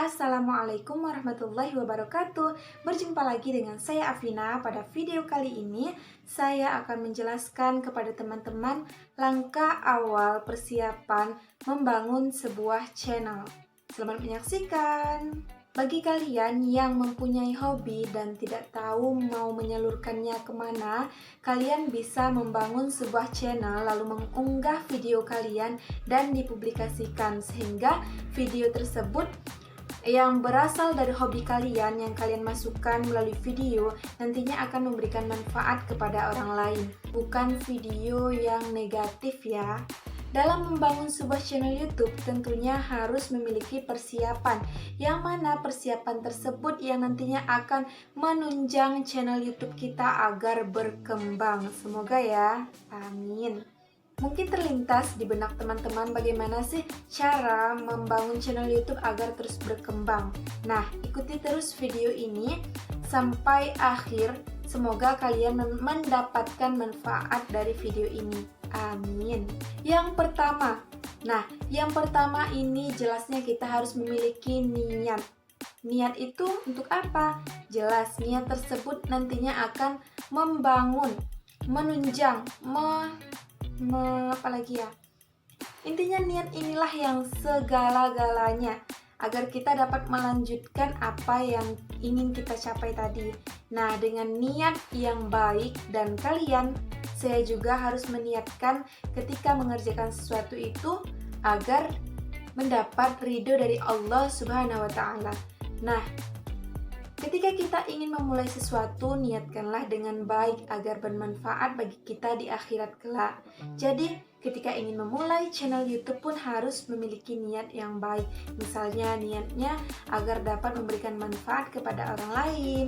Assalamualaikum warahmatullahi wabarakatuh. Berjumpa lagi dengan saya Afina. Pada video kali ini saya akan menjelaskan kepada teman-teman langkah awal persiapan membangun sebuah channel. Selamat menyaksikan. Bagi kalian yang mempunyai hobi dan tidak tahu mau menyalurkannya kemana, kalian bisa membangun sebuah channel lalu mengunggah video kalian dan dipublikasikan, sehingga video tersebut yang berasal dari hobi kalian yang kalian masukkan melalui video nantinya akan memberikan manfaat kepada orang lain, bukan video yang negatif ya. Dalam membangun sebuah channel YouTube tentunya harus memiliki persiapan, yang mana persiapan tersebut yang nantinya akan menunjang channel YouTube kita agar berkembang. Semoga ya, amin. Mungkin terlintas di benak teman-teman bagaimana sih cara membangun channel YouTube agar terus berkembang. Nah, ikuti terus video ini sampai akhir. Semoga kalian mendapatkan manfaat dari video ini. Amin. Yang pertama ini jelasnya kita harus memiliki niat. Niat itu untuk apa? Jelas, niat tersebut nantinya akan membangun, menunjang, intinya niat inilah yang segala-galanya agar kita dapat melanjutkan apa yang ingin kita capai tadi. Nah, dengan niat yang baik dan saya juga harus meniatkan ketika mengerjakan sesuatu itu agar mendapat ridho dari Allah Subhanahu wa Ta'ala. Nah, ketika kita ingin memulai sesuatu, niatkanlah dengan baik agar bermanfaat bagi kita di akhirat kelak. Jadi, ketika ingin memulai channel YouTube pun harus memiliki niat yang baik. Misalnya, niatnya agar dapat memberikan manfaat kepada orang lain,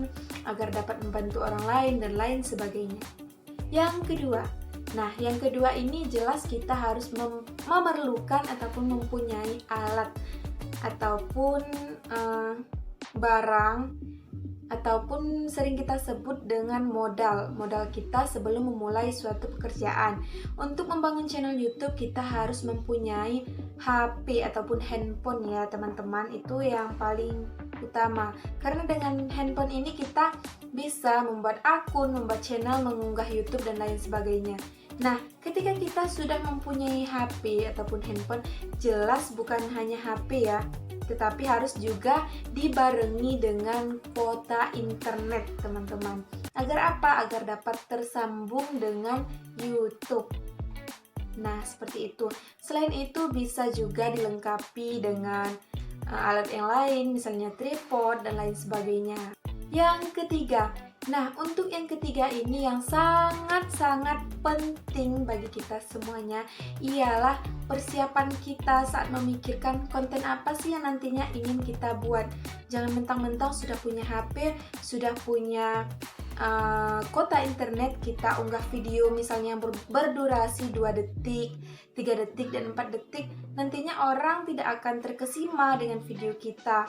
agar dapat membantu orang lain, dan lain sebagainya. Yang kedua ini jelas kita harus memerlukan ataupun mempunyai alat ataupun barang ataupun sering kita sebut dengan modal kita sebelum memulai suatu pekerjaan. Untuk membangun channel YouTube kita harus mempunyai HP ataupun handphone ya teman-teman, itu yang paling utama. Karena dengan handphone ini kita bisa membuat akun, membuat channel, mengunggah YouTube dan lain sebagainya. Nah, ketika kita sudah mempunyai HP ataupun handphone, jelas bukan hanya HP ya, tetapi harus juga dibarengi dengan kuota internet teman-teman. Agar apa? Agar dapat tersambung dengan YouTube. Nah, seperti itu. Selain itu bisa juga dilengkapi dengan alat yang lain, misalnya tripod dan lain sebagainya. Yang ketiga, untuk yang ketiga ini yang sangat-sangat penting bagi kita semuanya ialah persiapan kita saat memikirkan konten apa sih yang nantinya ingin kita buat. Jangan mentang-mentang sudah punya HP, sudah punya kuota internet, kita unggah video misalnya yang berdurasi 2 detik, 3 detik, dan 4 detik. Nantinya orang tidak akan terkesima dengan video kita.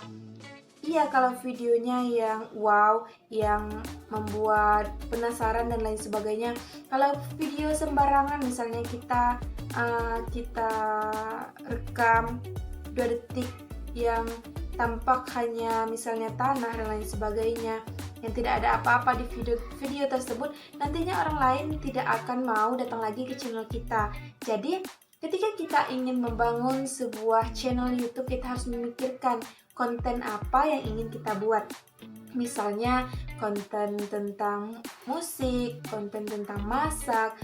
Iya, kalau videonya yang wow, yang membuat penasaran dan lain sebagainya. Kalau video sembarangan misalnya kita rekam 2 detik yang tampak hanya misalnya tanah dan lain sebagainya, yang tidak ada apa-apa di video tersebut, nantinya orang lain tidak akan mau datang lagi ke channel kita. Jadi ketika kita ingin membangun sebuah channel YouTube, kita harus memikirkan konten apa yang ingin kita buat. Misalnya konten tentang musik, konten tentang masak,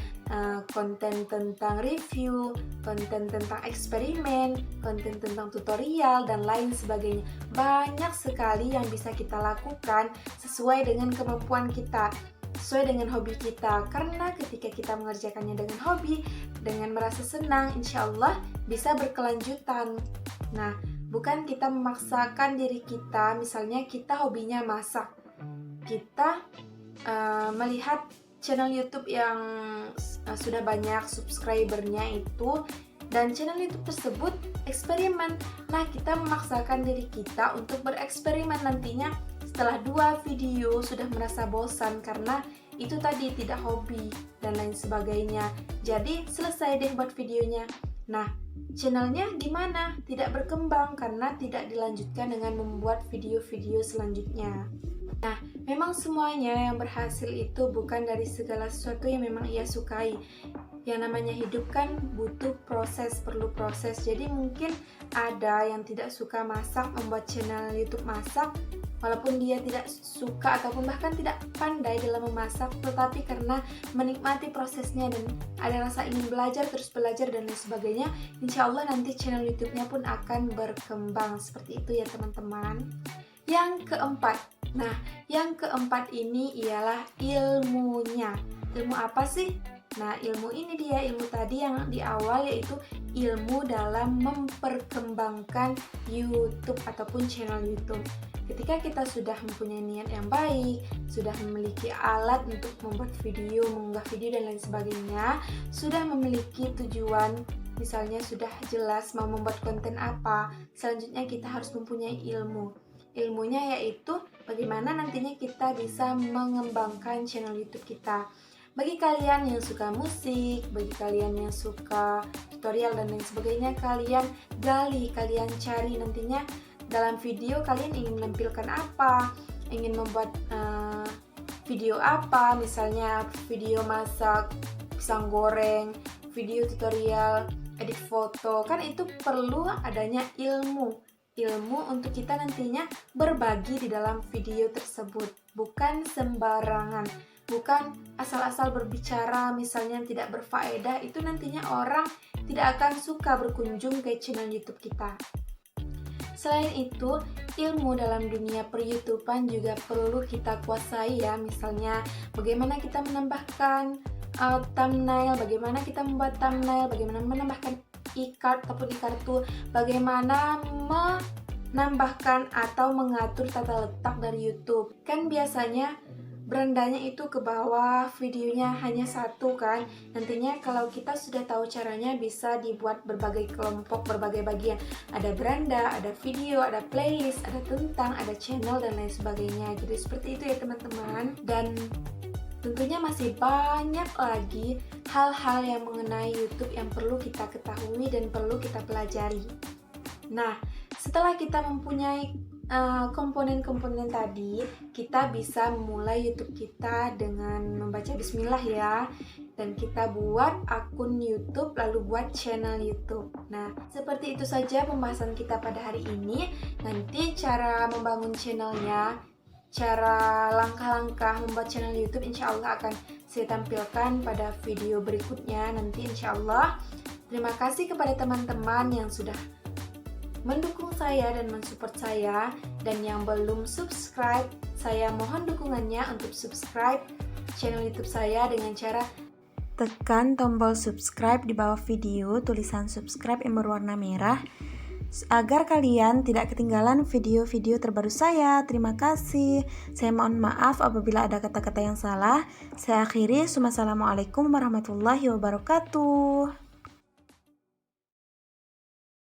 konten tentang review, konten tentang eksperimen, konten tentang tutorial, dan lain sebagainya. Banyak sekali yang bisa kita lakukan sesuai dengan kemampuan kita, sesuai dengan hobi kita. Karena ketika kita mengerjakannya dengan hobi, dengan merasa senang, insya Allah bisa berkelanjutan. Nah, bukan kita memaksakan diri kita, misalnya kita hobinya masak. Kita melihat channel YouTube yang sudah banyak subscribernya itu, dan channel YouTube tersebut eksperimen. Nah, kita memaksakan diri kita untuk bereksperimen. Nantinya setelah 2 video sudah merasa bosan karena itu tadi tidak hobi dan lain sebagainya. Jadi selesai deh buat videonya. Nah, channelnya gimana? Tidak berkembang karena tidak dilanjutkan dengan membuat video-video selanjutnya. Nah, memang semuanya yang berhasil itu bukan dari segala sesuatu yang memang ia sukai. Yang namanya hidup kan butuh proses, perlu proses. Jadi mungkin ada yang tidak suka masak, membuat channel YouTube masak, walaupun dia tidak suka ataupun bahkan tidak pandai dalam memasak, tetapi karena menikmati prosesnya dan ada rasa ingin belajar, terus belajar dan lain sebagainya, insya Allah nanti channel YouTube-nya pun akan berkembang. Seperti itu ya teman-teman. Yang keempat, nah yang keempat ini ialah ilmunya. Ilmu apa sih? Nah, ilmu ini dia, ilmu tadi yang di awal, yaitu ilmu dalam memperkembangkan YouTube ataupun channel YouTube. Ketika kita sudah mempunyai niat yang baik, sudah memiliki alat untuk membuat video, mengunggah video dan lain sebagainya, sudah memiliki tujuan, misalnya sudah jelas mau membuat konten apa, selanjutnya kita harus mempunyai ilmu. Ilmunya yaitu bagaimana nantinya kita bisa mengembangkan channel YouTube kita. Bagi kalian yang suka musik, bagi kalian yang suka tutorial dan lain sebagainya, kalian gali, kalian cari nantinya dalam video kalian ingin menampilkan apa, ingin membuat video apa, misalnya video masak pisang goreng, video tutorial, edit foto, kan itu perlu adanya ilmu untuk kita nantinya berbagi di dalam video tersebut, bukan sembarangan, bukan asal-asal berbicara misalnya tidak berfaedah, itu nantinya orang tidak akan suka berkunjung ke channel YouTube kita. Selain itu, ilmu dalam dunia per-YouTubean juga perlu kita kuasai ya, misalnya bagaimana kita menambahkan thumbnail, bagaimana kita membuat thumbnail, bagaimana menambahkan e-card ataupun e-kartu, bagaimana menambahkan atau mengatur tata letak dari YouTube. Kan biasanya berandanya itu ke bawah, videonya hanya satu kan. Nantinya kalau kita sudah tahu caranya, bisa dibuat berbagai kelompok, berbagai bagian. Ada beranda, ada video, ada playlist, ada tentang, ada channel dan lain sebagainya. Jadi seperti itu ya teman-teman. Dan tentunya masih banyak lagi hal-hal yang mengenai YouTube yang perlu kita ketahui dan perlu kita pelajari. Nah, setelah kita mempunyai komponen-komponen tadi, kita bisa memulai YouTube kita dengan membaca bismillah ya. Dan kita buat akun YouTube, lalu buat channel YouTube. Nah, seperti itu saja pembahasan kita pada hari ini. Nanti cara membangun channelnya, cara langkah-langkah membuat channel YouTube insya Allah akan saya tampilkan pada video berikutnya nanti insya Allah. Terima kasih kepada teman-teman yang sudah mendukung saya dan mensupport saya, dan yang belum subscribe, saya mohon dukungannya untuk subscribe channel YouTube saya dengan cara tekan tombol subscribe di bawah video, tulisan subscribe yang berwarna merah, agar kalian tidak ketinggalan video-video terbaru saya. Terima kasih. Saya mohon maaf apabila ada kata-kata yang salah. Saya akhiri. Wassalamualaikum warahmatullahi wabarakatuh.